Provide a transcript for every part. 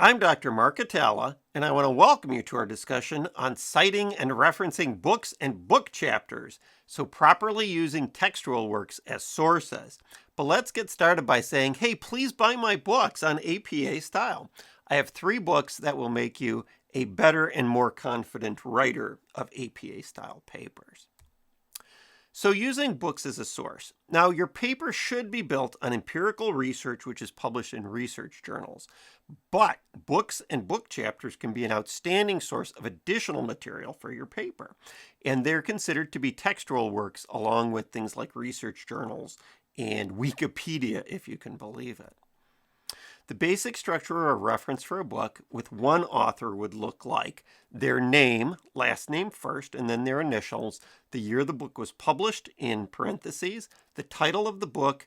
I'm Dr. Mark Hatala, and I want to welcome you to our discussion on citing and referencing books and book chapters, so properly using textual works as sources. But let's get started by saying, hey, please buy my books on APA style. I have 3 books that will make you a better and more confident writer of APA style papers. So using books as a source. Now, your paper should be built on empirical research, which is published in research journals. But books and book chapters can be an outstanding source of additional material for your paper. And they're considered to be textual works along with things like research journals and Wikipedia, if you can believe it. The basic structure of reference for a book with one author would look like their name, last name first, and then their initials, the year the book was published in parentheses, the title of the book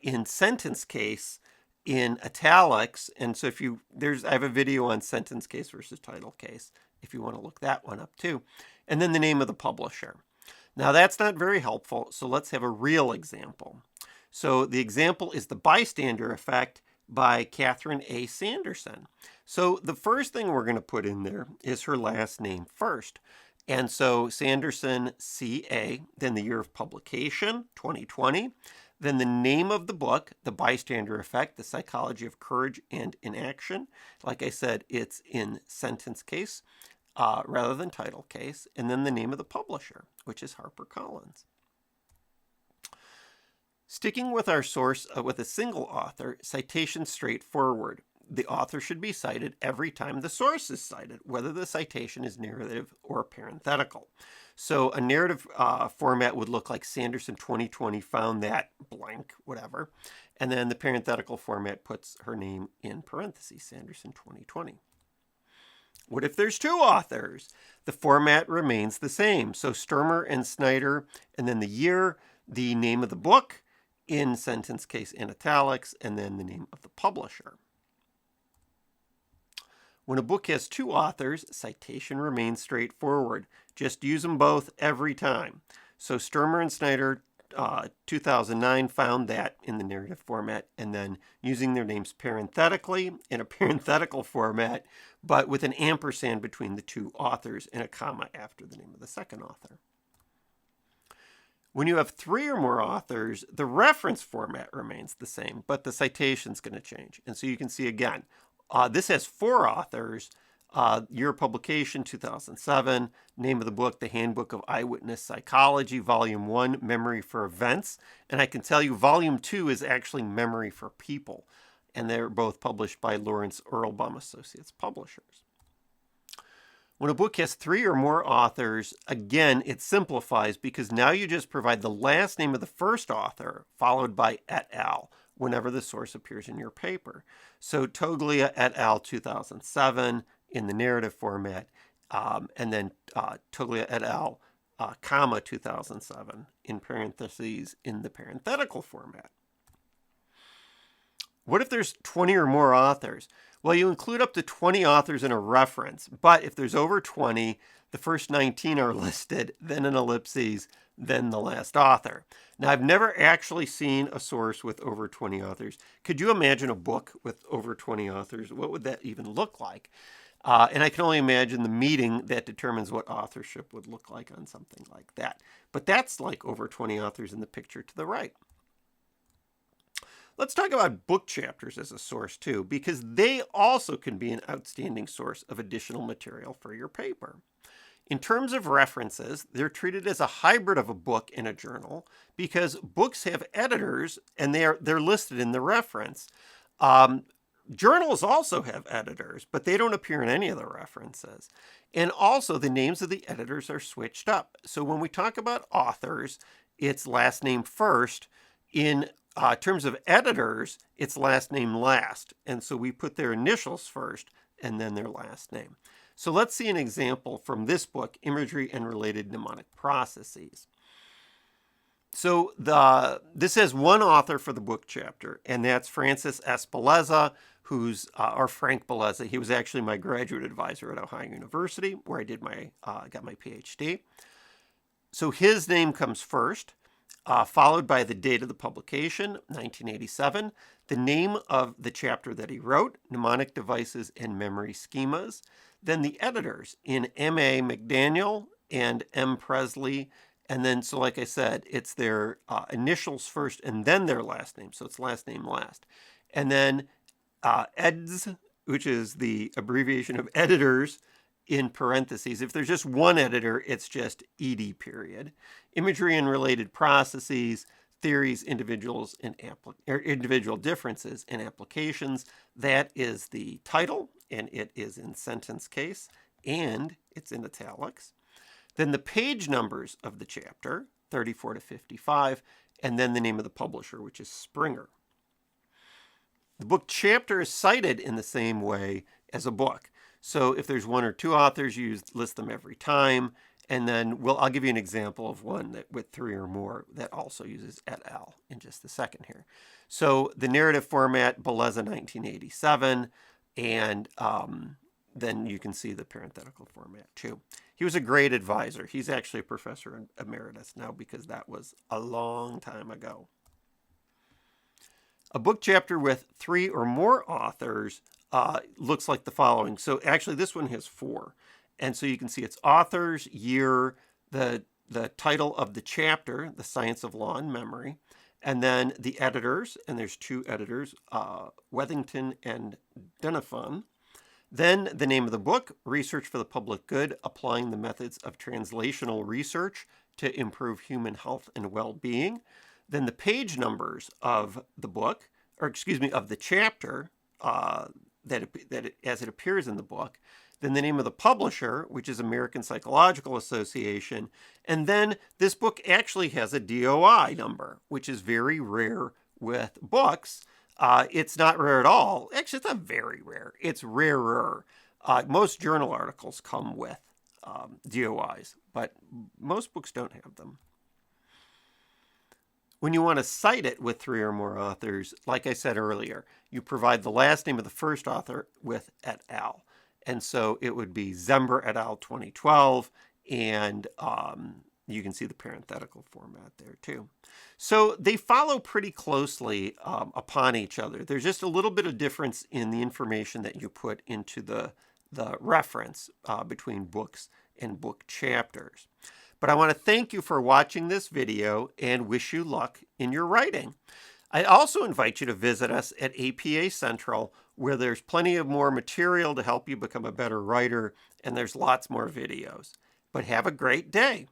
in sentence case in italics. And so I have a video on sentence case versus title case, if you want to look that one up too. And then the name of the publisher. Now that's not very helpful, so let's have a real example. So the example is The Bystander Effect by Catherine A. Sanderson. So the first thing we're going to put in there is her last name first. And so Sanderson, C.A., then the year of publication, 2020, then the name of the book, The Bystander Effect, The Psychology of Courage and Inaction. Like I said, it's in sentence case rather than title case. And then the name of the publisher, which is HarperCollins. Sticking with our source with a single author, citation straightforward. The author should be cited every time the source is cited, whether the citation is narrative or parenthetical. So a narrative format would look like Sanderson 2020 found that blank, whatever. And then the parenthetical format puts her name in parentheses, Sanderson 2020. What if there's 2 authors? The format remains the same. So Sturmer and Snyder, and then the year, the name of the book, in sentence case in italics, and then the name of the publisher. When a book has 2 authors, citation remains straightforward. Just use them both every time. So Sturmer and Snyder, 2009, found that in the narrative format, and then using their names parenthetically in a parenthetical format, but with an ampersand between the 2 authors and a comma after the name of the second author. When you have 3 or more authors, the reference format remains the same, but the citation is going to change. And so you can see again, this has 4 authors, year of publication, 2007, name of the book, The Handbook of Eyewitness Psychology, Volume 1, Memory for Events. And I can tell you Volume 2 is actually Memory for People. And they're both published by Lawrence Erlbaum Associates Publishers. When a book has 3 or more authors, again, it simplifies because now you just provide the last name of the first author followed by et al. Whenever the source appears in your paper. So Toglia et al. 2007 in the narrative format, and then Toglia et al. Comma 2007 in parentheses in the parenthetical format. What if there's 20 or more authors? Well, you include up to 20 authors in a reference, but if there's over 20, the first 19 are listed, then an ellipses, then the last author. Now, I've never actually seen a source with over 20 authors. Could you imagine a book with over 20 authors? What would that even look like? And I can only imagine the meeting that determines what authorship would look like on something like that. But that's like over 20 authors in the picture to the right. Let's talk about book chapters as a source too, because they also can be an outstanding source of additional material for your paper. In terms of references, they're treated as a hybrid of a book and a journal because books have editors and they're listed in the reference. Journals also have editors, but they don't appear in any of the references. And also the names of the editors are switched up. So when we talk about authors, it's last name first. In terms of editors, it's last name last. And so we put their initials first and then their last name. So let's see an example from this book, Imagery and Related Mnemonic Processes. So this has one author for the book chapter, and that's Francis S. Beleza, or Frank Beleza. He was actually my graduate advisor at Ohio University, where I got my PhD. So his name comes first. followed by the date of the publication, 1987, the name of the chapter that he wrote, Mnemonic Devices and Memory Schemas, then the editors in M.A. McDaniel and M. Presley, and then, so like I said, it's their initials first and then their last name, so it's last name last. And then EDS, which is the abbreviation of editors, in parentheses. If there's just one editor, it's just ED period. Imagery and related processes, theories, individual differences and applications. That is the title, and it is in sentence case, and it's in italics. Then the page numbers of the chapter, 34 to 55, and then the name of the publisher, which is Springer. The book chapter is cited in the same way as a book. So if there's one or two authors, you list them every time. And then I'll give you an example of one that with three or more that also uses et al. In just a second here. So the narrative format, Bellezza 1987, and then you can see the parenthetical format too. He was a great advisor. He's actually a professor emeritus now because that was a long time ago. A book chapter with three or more authors looks like the following. So actually this one has four. And so you can see its authors, year, the title of the chapter, The Science of Law and Memory, and then the editors, and there's two editors, Wethington and Denifon. Then the name of the book, Research for the Public Good, Applying the Methods of Translational Research to Improve Human Health and Well-Being. Then the page numbers of the book, of the chapter, as it appears in the book, then the name of the publisher, which is American Psychological Association, and then this book actually has a DOI number, which is very rare with books. It's not rare at all. Actually, it's not very rare. It's rarer. Most journal articles come with DOIs, but most books don't have them. When you want to cite it with three or more authors, like I said earlier, you provide the last name of the first author with et al. And so it would be Zember et al. 2012, and you can see the parenthetical format there too. So they follow pretty closely upon each other. There's just a little bit of difference in the information that you put into the reference between books and book chapters. But I want to thank you for watching this video and wish you luck in your writing. I also invite you to visit us at APA Central, where there's plenty of more material to help you become a better writer, and there's lots more videos. But have a great day.